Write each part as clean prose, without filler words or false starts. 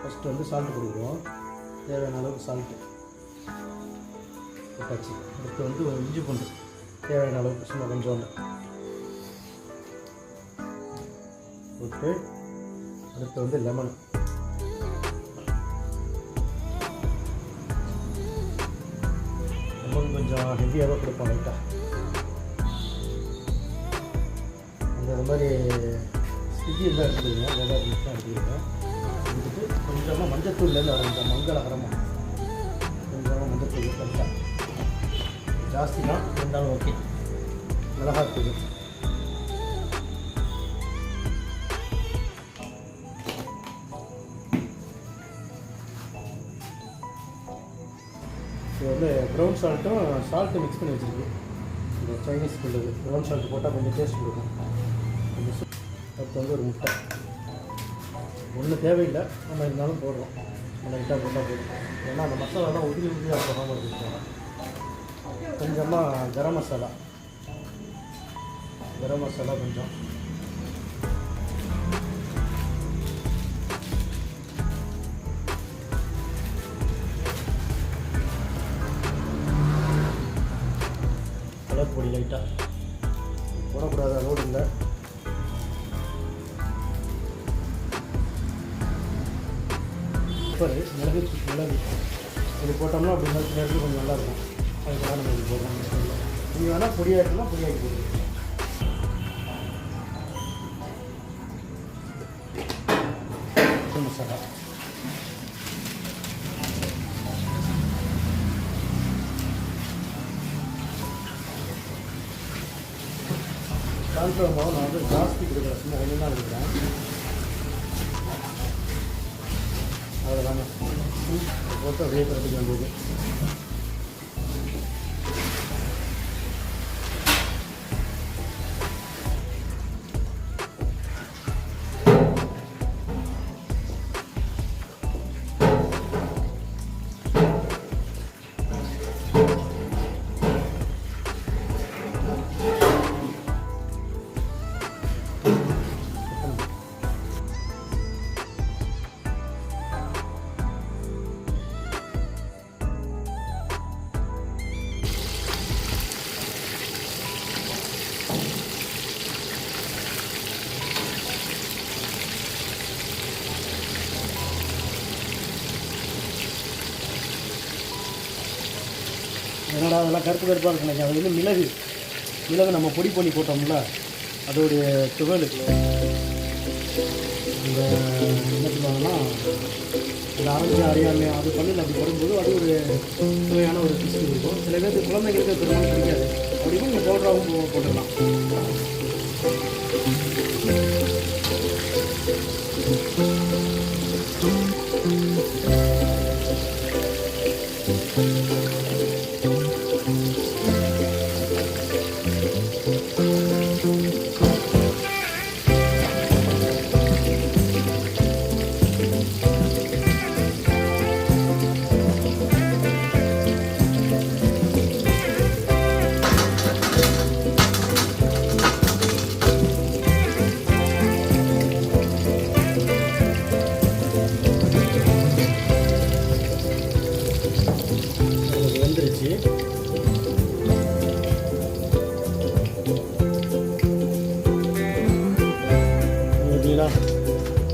First வந்து salt கொடுக்குறோம். தேவையான அளவுக்கு சால்ட்டு போட்டாச்சு. அடுத்து வந்து ஒரு இஞ்சி பூண்டு தேவையான அளவுக்கு சும்மா கொஞ்சோண்டு போட்டு, அடுத்து வந்து லெமன் கொஞ்சம் ஹெவியாகவே கொடுப்போம் லைட்டாக. அந்த மாதிரி ஸ்விக்கி இருந்தால் எடுத்துக்கிறீங்க, வேலை இருந்துச்சுன்னா எடுத்துக்கிறீங்க. எடுத்துட்டு கொஞ்சமாக மஞ்சத்தூள்லேருந்து ஆரம்பிச்சோம். மங்களகரமாக கொஞ்சமாக மஞ்சத்தூள் லைட்டாக, ஜாஸ்தி தான் இருந்தாலும் ஓகே. மிளகாத்தூள் இது வந்து ப்ரௌன் சால்ட்டு மிக்ஸ் பண்ணி வச்சுருக்கு. இந்த சைனீஸ் உள்ளது ப்ரௌன் சால்ட் போட்டால் கொஞ்சம் டேஸ்ட் கொடுக்கும். அடுத்து வந்து ஒரு முட்டை ஒன்றும் தேவையில்லை, நம்ம இருந்தாலும் போடுறோம். லைட்டாக போட்டால் போதும். ஏன்னா அந்த மசாலாலாம் உதிரியாக போகாமல் இருக்குங்க. கொஞ்சமாக கரம் மசாலா கொஞ்சம், கலர் பொடி லைட்டாக போடக்கூடாத அளவு இல்லை. மிளகு இது போட்டோம்னா அப்படி நேரத்தில் கொஞ்சம் நல்லாயிருக்கும். அதுக்காக நம்ம இது போடுறோம். நீங்கள் வேணால் பொடியாக்கிக்கலாம், பொடியாக்கி போடுங்க. மசாலா கான்ஃப்ளவர் மாவு நான் வந்து ஜாஸ்தி கொடுக்குறேன், சும்மா கொஞ்சம் தான் கொடுக்குறேன். அவ்வளோதாங்க. போட்டு அப்படியே கற்றுக்க வேண்டியது. என்னடா அதெல்லாம் கருப்பு கருப்பாக இருக்குங்க. அது வந்து மிளகு நம்ம பொடி பண்ணி போட்டோம்ல, அதோடைய துகள் இந்த என்ன சொல்லுவாங்கன்னா இந்த அறியாமை அது பண்ணி அப்படி போடும்போது அது ஒரு சுவையான ஒரு டிஷ் இருக்கும். சில பேருக்கு குழந்தைங்களுக்கு பெருமாள் பிடிக்காது, அப்படின்னா நீங்கள் பவுடராகவும் போட்டுடலாம்.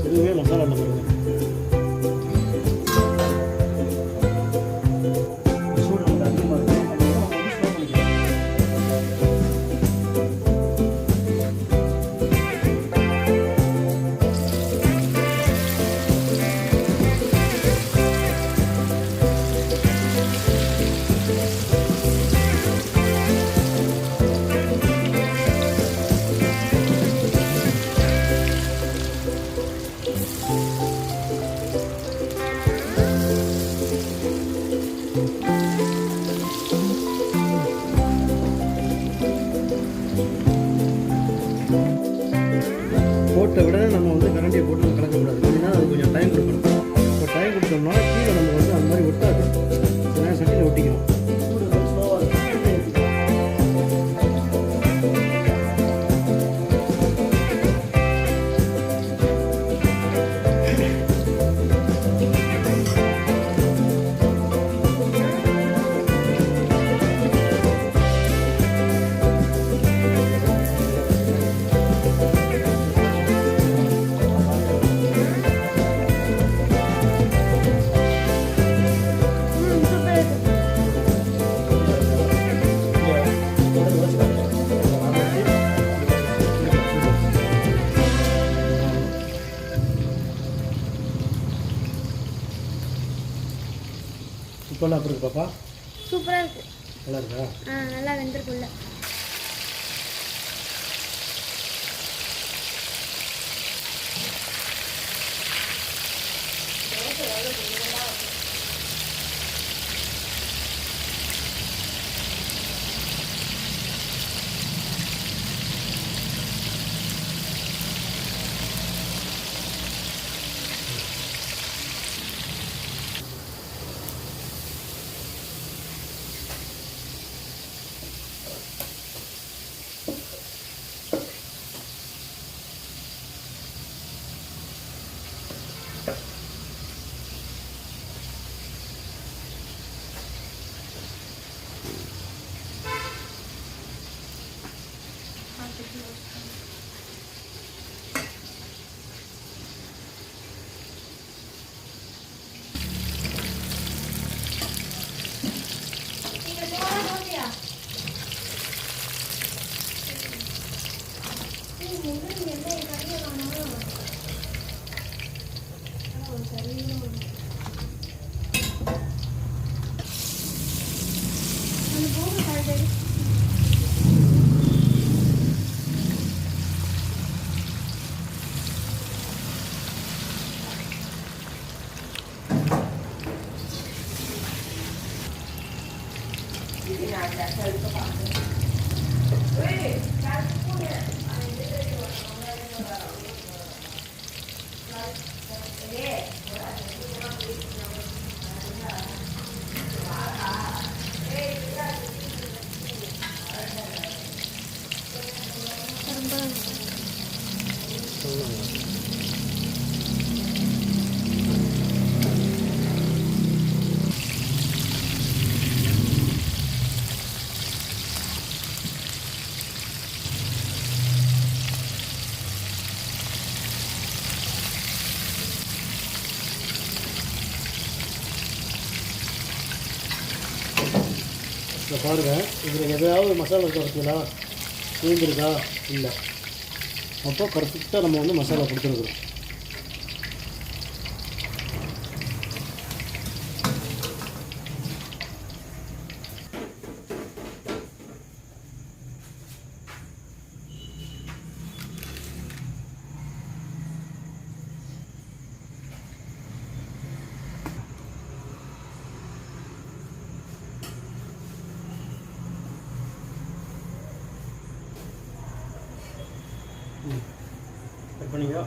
இதுவே மசாலா பாருங்க. சூடு வந்து அதிகமாக இருக்கும். போட்ட விட நம்ம வந்து கரண்டியை போட்டு நம்ம கலக்கக்கூடாது. ஏன்னா அது கொஞ்சம் டைம் கொடுக்கணும். இப்போ டைம் கொடுத்தோம்னா கீழே நம்ம வந்து அந்த மாதிரி ஒட்டாது, ஏன்னா சட்டியில் ஒட்டிக்கணும். இப்போ அப்படி இருக்கு பாப்பா? சூப்பராக இருக்குது. நல்லா இருக்கா? நல்லா வெந்திருக்குள்ள. இப்போ பாருங்கள், இதில் எதாவது மசாலா இருக்கா பார்த்தீங்களா? தீர்ந்துருக்கா? இல்லை. அப்போ பர்ஃபெக்டாக நம்ம வந்து மசாலா கொடுத்துருக்குறோம். கட் பண்ணிக்கோ.